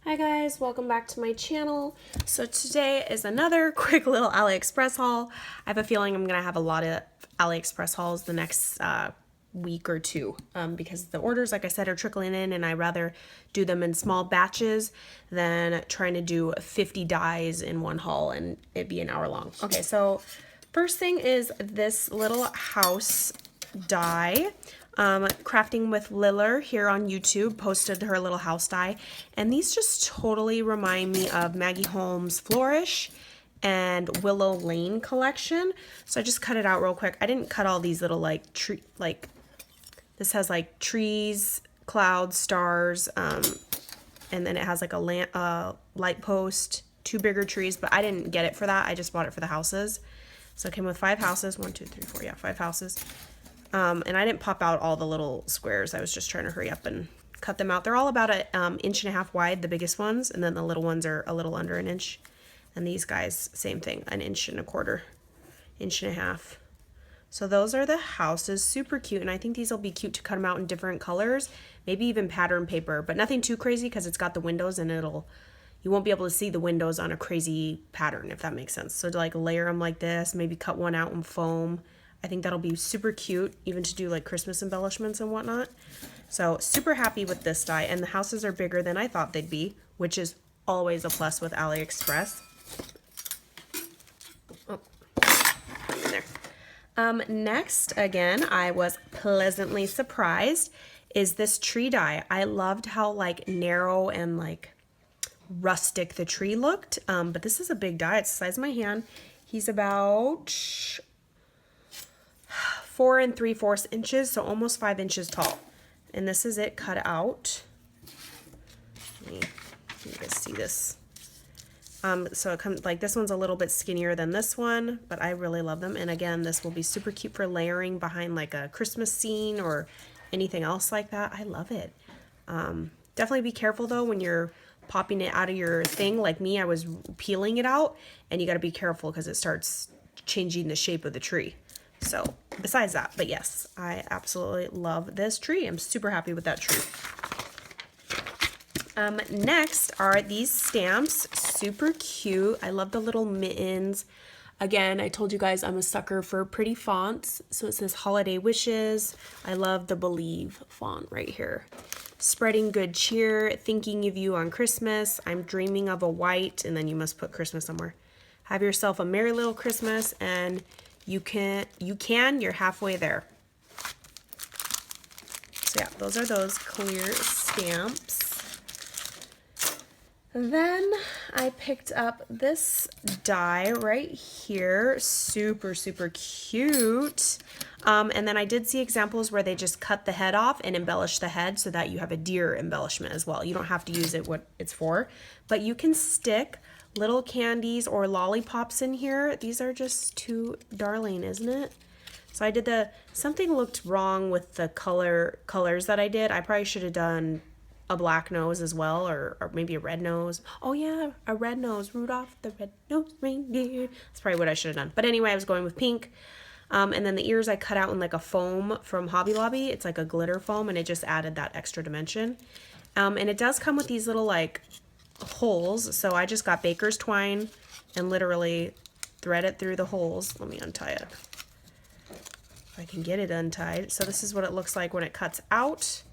Hi guys, welcome back to my channel. So today is another quick little Aliexpress haul. I have a feeling I'm gonna have a lot of Aliexpress hauls the next week or two because the orders, like I said, are trickling in and I rather do them in small batches than trying to do 50 dies in one haul and it'd be an hour long. Okay, so first thing is this little house die. Crafting with Liller here on YouTube posted her little house die, and these just totally remind me of Maggie Holmes' Flourish and Willow Lane collection. So I just cut it out real quick. I didn't cut all these little this has like trees, clouds, stars, and then it has like a light post, two bigger trees, but I didn't get it for that. I just bought it for the houses. So it came with 5 houses, 1, 2, 3, 4, yeah, 5 houses. And I didn't pop out all the little squares. I was just trying to hurry up and cut them out. They're all about an inch and a half wide, the biggest ones, and then the little ones are a little under an inch. And these guys, same thing, 1 1/4 inches, inch and a half. So those are the houses, super cute, and I think these will be cute to cut them out in different colors, maybe even pattern paper, but nothing too crazy because it's got the windows and you won't be able to see the windows on a crazy pattern, if that makes sense. So to like layer them like this, maybe cut one out in foam. I think that'll be super cute, even to do like Christmas embellishments and whatnot. So super happy with this die, and the houses are bigger than I thought they'd be, which is always a plus with Aliexpress. Oh, there. Next, again, I was pleasantly surprised, is this tree die. I loved how like narrow and like rustic the tree looked, but this is a big die. It's the size of my hand. He's about 4 3/4 inches, so almost 5 inches tall. And this is it cut out. Let me you guys see this. So it comes like this one's a little bit skinnier than this one, but I really love them. And again, this will be super cute for layering behind like a Christmas scene or anything else like that. I love it. Definitely be careful though when you're popping it out of your thing. Like me, I was peeling it out, and you got to be careful because it starts changing the shape of the tree. So besides that, but yes, I absolutely love this tree. I'm super happy with that tree. Next are these stamps, super cute. I love the little mittens. Again, I told you guys I'm a sucker for pretty fonts. So it says Holiday Wishes. I love the Believe font right here. Spreading good cheer, thinking of you on Christmas. I'm dreaming of a white, and then you must put Christmas somewhere. Have yourself a merry little Christmas, and you're halfway there. So yeah, those are those clear stamps. Then I picked up this die right here, super, super cute. And then I did see examples where they just cut the head off and embellish the head so that you have a deer embellishment as well. You don't have to use it what it's for, but you can stick little candies or lollipops in here. These are just too darling, isn't it? So I did something looked wrong with the colors that I did. I probably should have done a black nose as well, or maybe a red nose. Oh yeah, a red nose. Rudolph the red-nosed reindeer. That's probably what I should have done. But anyway, I was going with pink. And then the ears I cut out in like a foam from Hobby Lobby. It's like a glitter foam, and it just added that extra dimension. And it does come with these little like holes, so I just got baker's twine and literally thread it through the holes. Let me untie it if I can get it untied. So this is what it looks like when it cuts out,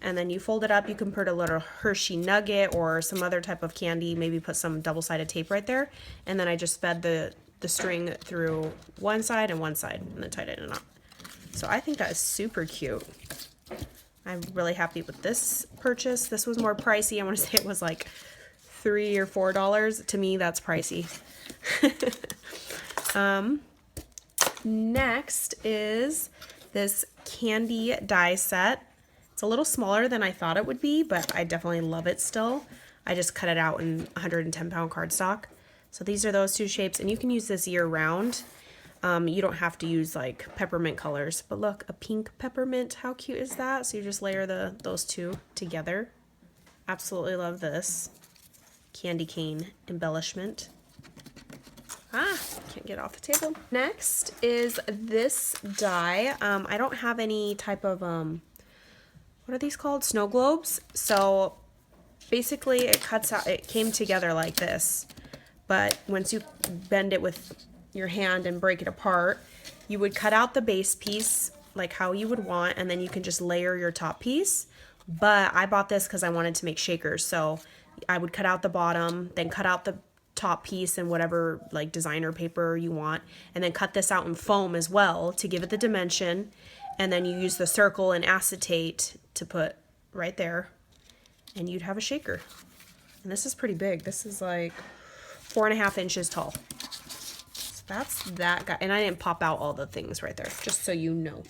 and then you fold it up. You can put a little Hershey nugget or some other type of candy, maybe put some double-sided tape right there, and then I just fed the string through one side and then tied it in a knot. So I think that is super cute. I'm really happy with this purchase. This was more pricey. I want to say it was like $3 or $4. To me, that's pricey. Next is this candy die set. It's a little smaller than I thought it would be, but I definitely love it still. I just cut it out in 110-pound cardstock. So these are those two shapes, and you can use this year round. You don't have to use like peppermint colors, but look, a pink peppermint, how cute is that? So you just layer those two together. Absolutely love this candy cane embellishment. Can't get off the table. Next is this die. I don't have any type of, what are these called? Snow globes. So basically it cuts out, it came together like this, but once you bend it with your hand and break it apart, you would cut out the base piece like how you would want, and then you can just layer your top piece. But I bought this because I wanted to make shakers, so I would cut out the bottom, then cut out the top piece in whatever like designer paper you want, and then cut this out in foam as well to give it the dimension, and then you use the circle and acetate to put right there, and you'd have a shaker. And this is pretty big. This is like 4.5 inches tall. So that's that guy. And I didn't pop out all the things right there, just so you know.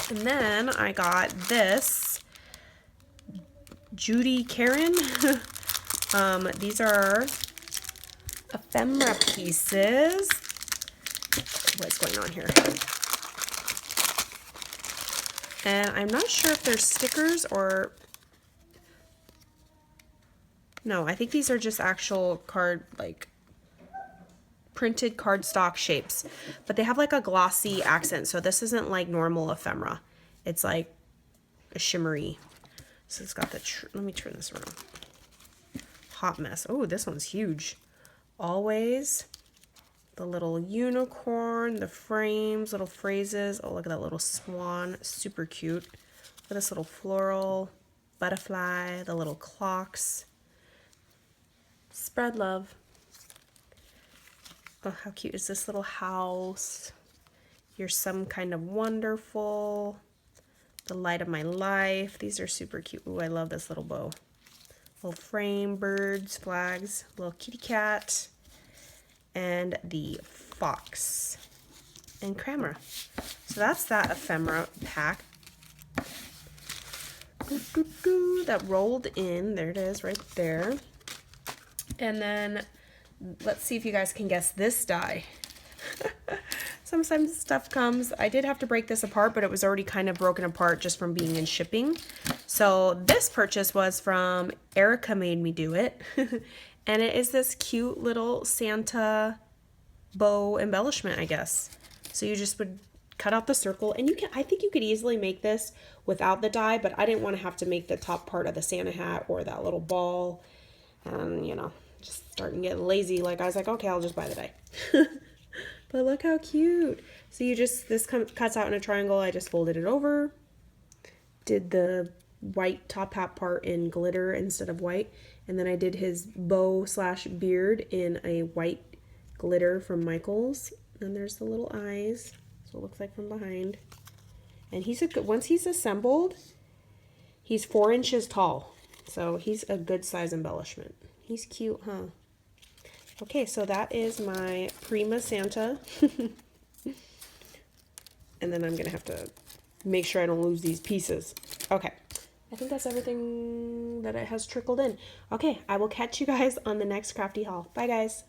And then I got this Judy Karen. These are ephemera pieces. What's going on here? And I'm not sure if they're stickers or... No, I think these are just actual card, like printed cardstock shapes. But they have like a glossy accent, so this isn't like normal ephemera. It's like a shimmery. So it's got the... Let me turn this around. Hot mess. Oh, this one's huge. Always. The little unicorn, the frames, little phrases. Oh, look at that little swan. Super cute. Look at this little floral butterfly, the little clocks. Spread love. Oh, how cute is this little house? You're some kind of wonderful. The light of my life. These are super cute. Ooh, I love this little bow. Little frame, birds, flags, little kitty cat, and the fox and Crammer. So that's that ephemera pack. That rolled in. There it is right there. And then let's see if you guys can guess this die. Sometimes stuff comes. I did have to break this apart, but it was already kind of broken apart just from being in shipping. So this purchase was from Erica Made Me Do It. And it is this cute little Santa bow embellishment, I guess. So you just would cut out the circle, and you can, I think you could easily make this without the die, but I didn't want to have to make the top part of the Santa hat or that little ball. And, you know, just starting to get lazy. Like, I was like, okay, I'll just buy the die. But look how cute. So you just, this cuts out in a triangle. I just folded it over. Did the white top hat part in glitter instead of white. And then I did his bow slash beard in a white glitter from Michaels. And there's the little eyes. So it looks like from behind. And he's once he's assembled, he's 4 inches tall. So he's a good size embellishment. He's cute, huh? Okay, so that is my Prima Santa. And then I'm going to have to make sure I don't lose these pieces. Okay, I think that's everything that it has trickled in. Okay, I will catch you guys on the next crafty haul. Bye, guys.